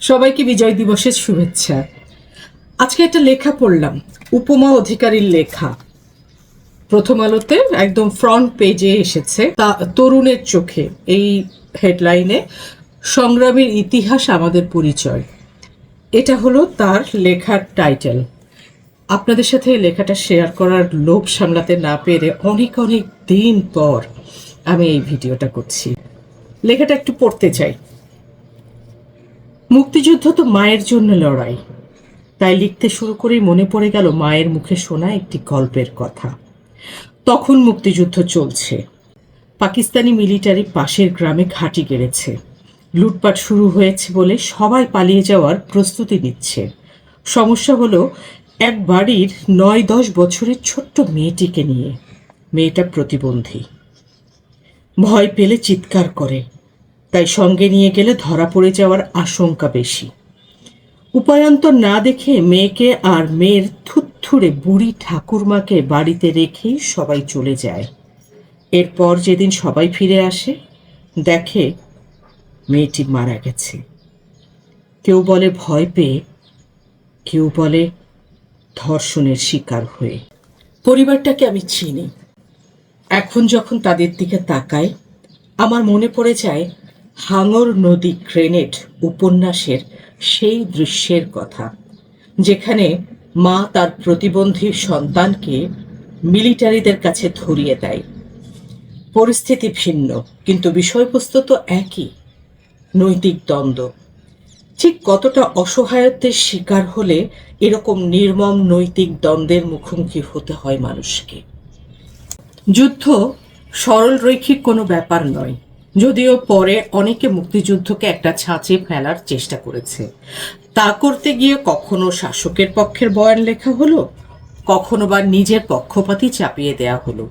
সবাইকে বিজয় দিবসের শুভেচ্ছা। আজকে একটা লেখা পড়লাম, উপমা অধিকারীর লেখা। প্রথম আলোতে একদম ফ্রন্ট পেজে এসেছে, তা তরুণের চোখে এই হেডলাইনে, সংগ্রামের ইতিহাস আমাদের পরিচয়। এটা হলো তার লেখার টাইটেল। আপনাদের সাথে এই লেখাটা শেয়ার করার লোভ সামলাতে না পেরে অনেক অনেক দিন পর আমি এই ভিডিওটা করছি। লেখাটা একটু পড়তে চাই। মুক্তিযুদ্ধ তো মায়ের জন্য লড়াই, তাই লিখতে শুরু করেই মনে পড়ে গেল মায়ের মুখে শোনা একটি গল্পের কথা। তখন মুক্তিযুদ্ধ চলছে, পাকিস্তানি মিলিটারি পাশের গ্রামে ঘাঁটি গেড়েছে। লুটপাট শুরু হয়েছে বলে সবাই পালিয়ে যাওয়ার প্রস্তুতি নিচ্ছে। সমস্যা হলো এক বাড়ির ৯-১০ বছরের ছোট্ট মেয়েটিকে নিয়ে। মেয়েটা প্রতিবন্ধী, ভয় পেলে চিৎকার করে, তাই সঙ্গে নিয়ে গেলে ধরা পড়ে যাওয়ার আশঙ্কা বেশি। উপায়ান্তর না দেখে মেয়েকে আর মেয়ের থুতথুড়ে বুড়ি ঠাকুরমাকে বাড়িতে রেখেই সবাই চলে যায়। এরপর যেদিন সবাই ফিরে আসে, দেখে মেয়েটি মারা গেছে। কেউ বলে ভয় পেয়ে, কেউ বলে ধর্ষণের শিকার হয়ে। পরিবারটাকে আমি চিনি। এখন যখন তাদের দিকে তাকাই, আমার মনে পড়ে যায় হাঙর নদী গ্রেনেড উপন্যাসের সেই দৃশ্যের কথা, যেখানে মা তার প্রতিবন্ধী সন্তানকে মিলিটারিদের কাছে ধরিয়ে দেয়। পরিস্থিতি ভিন্ন, কিন্তু বিষয়বস্তু তো একই, নৈতিক দ্বন্দ্ব। ঠিক কতটা অসহায়ত্বের শিকার হলে এরকম নির্মম নৈতিক দ্বন্দ্বের মুখোমুখি হতে হয় মানুষকে। যুদ্ধ সরল রৈখিক কোনো ব্যাপার নয়, যদিও পরে অনেকে মুক্তিযুদ্ধকে একটা ছাঁচে ফেলার চেষ্টা করেছে। তা করতে গিয়ে কখনো শাসকের পক্ষের বয়ান লেখা হলো, কখনো বা নিজের পক্ষপাতই চাপিয়ে দেয়া হলো।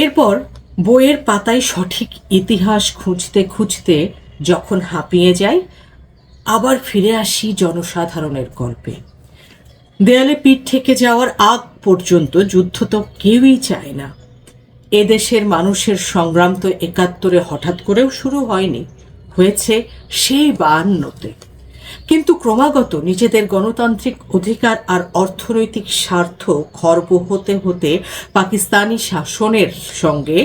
এরপর বইয়ের পাতায় সঠিক ইতিহাস খুঁজতে খুঁজতে যখন হাঁপিয়ে যাই, আবার ফিরে আসি জনসাধারণের গল্পে। দেয়ালে পিঠ ঠেকে যাওয়ার আগ পর্যন্ত যুদ্ধ তো কেউই চায় না। এদেশের মানুষের সংগ্রাম তো ৭১-এ হঠাৎ করেও শুরু হয়নি, হয়েছে সেই ৫২-তে। কিন্তু ক্রমাগত নিজেদের গণতান্ত্রিক অধিকার আর অর্থনৈতিক স্বার্থ খর্ব হতে হতে পাকিস্তানি শাসনের সঙ্গে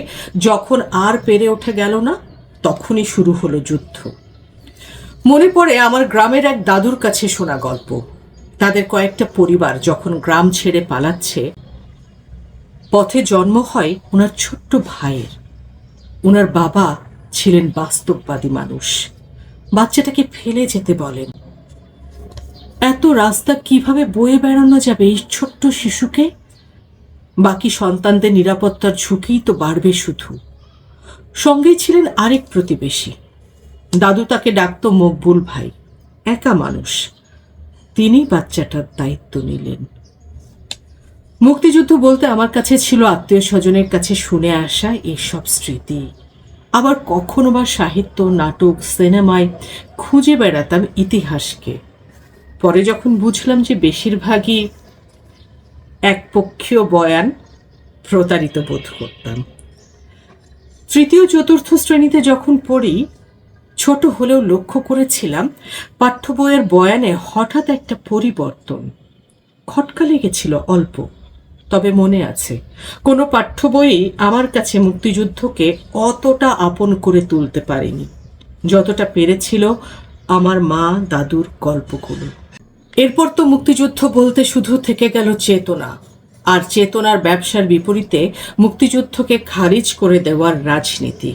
যখন আর পেরে ওঠা গেল না, তখনই শুরু হলো যুদ্ধ। মনে পড়ে আমার গ্রামের এক দাদুর কাছে শোনা গল্প। তাদের কয়েকটা পরিবার যখন গ্রাম ছেড়ে পালাচ্ছে, পথে জন্ম হয় ওনার ছোট্ট ভাইয়ের। ওনার বাবা ছিলেন বাস্তববাদী মানুষ। বাচ্চাটাকে ফেলে যেতে বলেন। এত রাস্তা কিভাবে বয়ে বেড়ানো যাবে এই ছোট্ট শিশুকে? বাকি সন্তানদের নিরাপত্তার ঝুঁকিই তো বাড়বে শুধু। সঙ্গে ছিলেন আরেক প্রতিবেশী। দাদু তাকে ডাকতো মকবুল ভাই, একা মানুষ। তিনি বাচ্চাটার দায়িত্ব নিলেন। মুক্তিযুদ্ধ বলতে আমার কাছে ছিল আত্মীয় স্বজনের কাছে শুনে আসা এসব স্মৃতি। আবার কখনো বা সাহিত্য, নাটক, সিনেমায় খুঁজে বেড়াতাম ইতিহাসকে। পরে যখন বুঝলাম যে বেশিরভাগই একপক্ষীয় বয়ান, প্রতারিত বোধ করতাম। তৃতীয় চতুর্থ শ্রেণীতে যখন পড়ি, ছোট হলেও লক্ষ্য করেছিলাম পাঠ্য বইয়ের বয়ানে হঠাৎ একটা পরিবর্তন। খটকা লেগেছিল অল্প, তবে মনে আছে কোনো পাঠ্য বই আমার কাছে মুক্তিযুদ্ধকে অতটা আপন করে তুলতে পারেনি যতটা পেরেছিল আমার মা দাদুর গল্পগুলো। এরপর তো মুক্তিযুদ্ধ বলতে শুধু থেকে গেল চেতনা, আর চেতনার ব্যবসার বিপরীতে মুক্তিযুদ্ধকে খারিজ করে দেওয়ার রাজনীতি।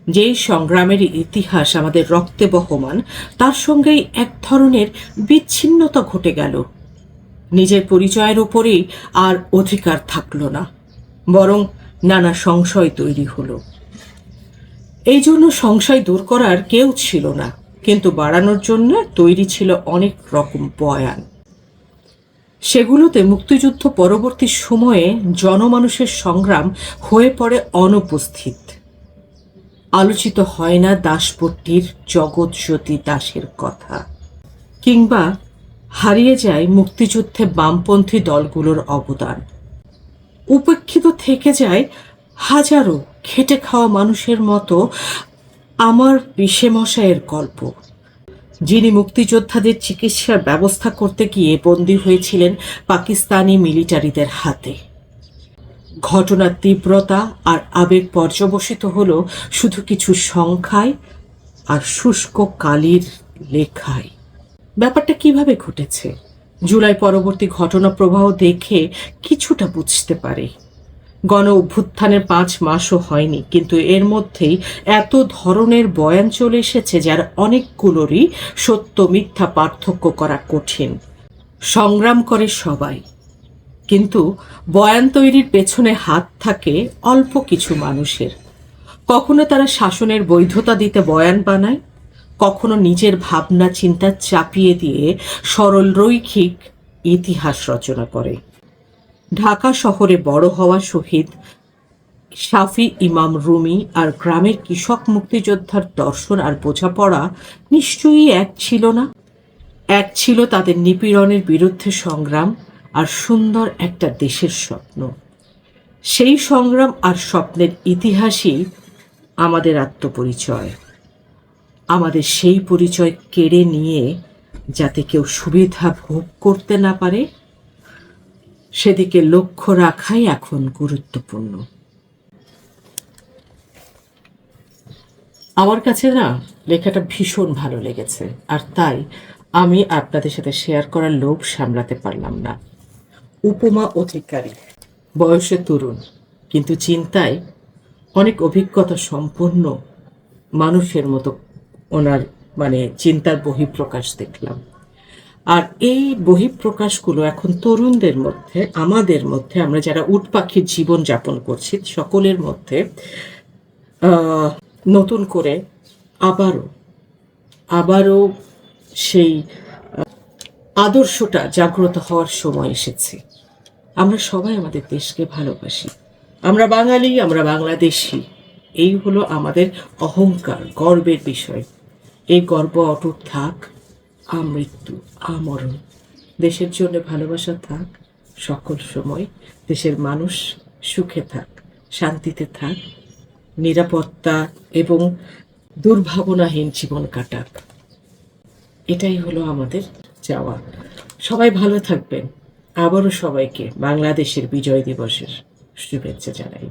যেই সংগ্রামের ইতিহাস আমাদের রক্তে বহমান, তার সঙ্গেই এক ধরনের বিচ্ছিন্নতা ঘটে গেল। নিজের পরিচয়ের উপরেই আর অধিকার থাকলো না, বরং নানা সংশয় তৈরি হলো। এই জন্য সংশয় দূর করার কেউ ছিল না, কিন্তু বাড়ানোর জন্য তৈরি ছিল অনেক রকম বয়ান। সেগুলোতে মুক্তিযুদ্ধ পরবর্তী সময়ে জনমানুষের সংগ্রাম হয়ে পড়ে অনুপস্থিত। আলোচিত হয় না দাসপট্টির জগৎজ্যোতি দাসের কথা, কিংবা হারিয়ে যায় মুক্তিযুদ্ধে বামপন্থী দলগুলোর অবদান। উপেক্ষিত থেকে যায় হাজারো খেটে খাওয়া মানুষের মতো আমার পিসেমশাইয়ের গল্প, যিনি মুক্তিযোদ্ধাদের চিকিৎসার ব্যবস্থা করতে গিয়ে বন্দী হয়েছিলেন পাকিস্তানি মিলিটারিদের হাতে। ঘটনার তীব্রতা আর আবেগ পর্যবসিত হলো শুধু কিছু সংখ্যায় আর শুষ্ক কালির লেখায়। ব্যাপারটা কিভাবে ঘটেছে জুলাই পরবর্তী ঘটনা প্রবাহ দেখে কিছুটা বুঝতে পারে। গণ অভ্যুত্থানের 5 মাসও হয়নি, কিন্তু এর মধ্যেই এত ধরনের বয়ান চলে এসেছে যার অনেকগুলোরই সত্য মিথ্যা পার্থক্য করা কঠিন। সংগ্রাম করে সবাই, কিন্তু বয়ান তৈরির পেছনে হাত থাকে অল্প কিছু মানুষের। কখনো তারা শাসনের বৈধতা দিতে বয়ান বানায়, কখনো নিজের ভাবনা চিন্তা চাপিয়ে দিয়ে সরল রৈখিক ইতিহাস রচনা করে। ঢাকা শহরে বড় হওয়া শহীদ শাফি ইমাম রুমি আর গ্রামের কৃষক মুক্তিযোদ্ধার দর্শন আর বোঝাপড়া নিশ্চয়ই এক ছিল না। এক ছিল তাদের নিপীড়নের বিরুদ্ধে সংগ্রাম আর সুন্দর একটা দেশের স্বপ্ন। সেই সংগ্রাম আর স্বপ্নের ইতিহাসই আমাদের আত্মপরিচয়। আমাদের সেই পরিচয় কেড়ে নিয়ে যাতে কেউ সুবিধা ভোগ করতে না পারে, সেদিকে লক্ষ্য রাখাই এখন গুরুত্বপূর্ণ। আমার কাছে না লেখাটা ভীষণ ভালো লেগেছে, আর তাই আমি আপনাদের সাথে শেয়ার করার লোভ সামলাতে পারলাম না। উপমা অধিকারী, বয়সে তরুণ, কিন্তু চিন্তায় অনেক অভিজ্ঞতা সম্পন্ন মানুষের মতো ওনার চিন্তার বহিঃপ্রকাশ দেখলাম। আর এই বহিঃপ্রকাশগুলো এখন তরুণদের মধ্যে, আমাদের মধ্যে, আমরা যারা উট পাখির জীবন যাপন করছি সকলের মধ্যে নতুন করে আবারও সেই আদর্শটা জাগ্রত হওয়ার সময় এসেছে। আমরা সবাই আমাদের দেশকে ভালোবাসি, আমরা বাঙালি, আমরা বাংলাদেশি। এই হলো আমাদের অহংকার, গর্বের বিষয়। এই গর্ব অটুট থাক, আমৃত্যু আমরণ। দেশের জন্য ভালোবাসা থাক সকল সময়। দেশের মানুষ সুখে থাক, শান্তিতে থাক, নিরাপত্তা এবং দুর্ভাবনাহীন জীবন কাটাক। এটাই হলো আমাদের চাওয়া। সবাই ভালো থাকবেন। আবারও সবাইকে বাংলাদেশের বিজয় দিবসের শুভেচ্ছা জানাই।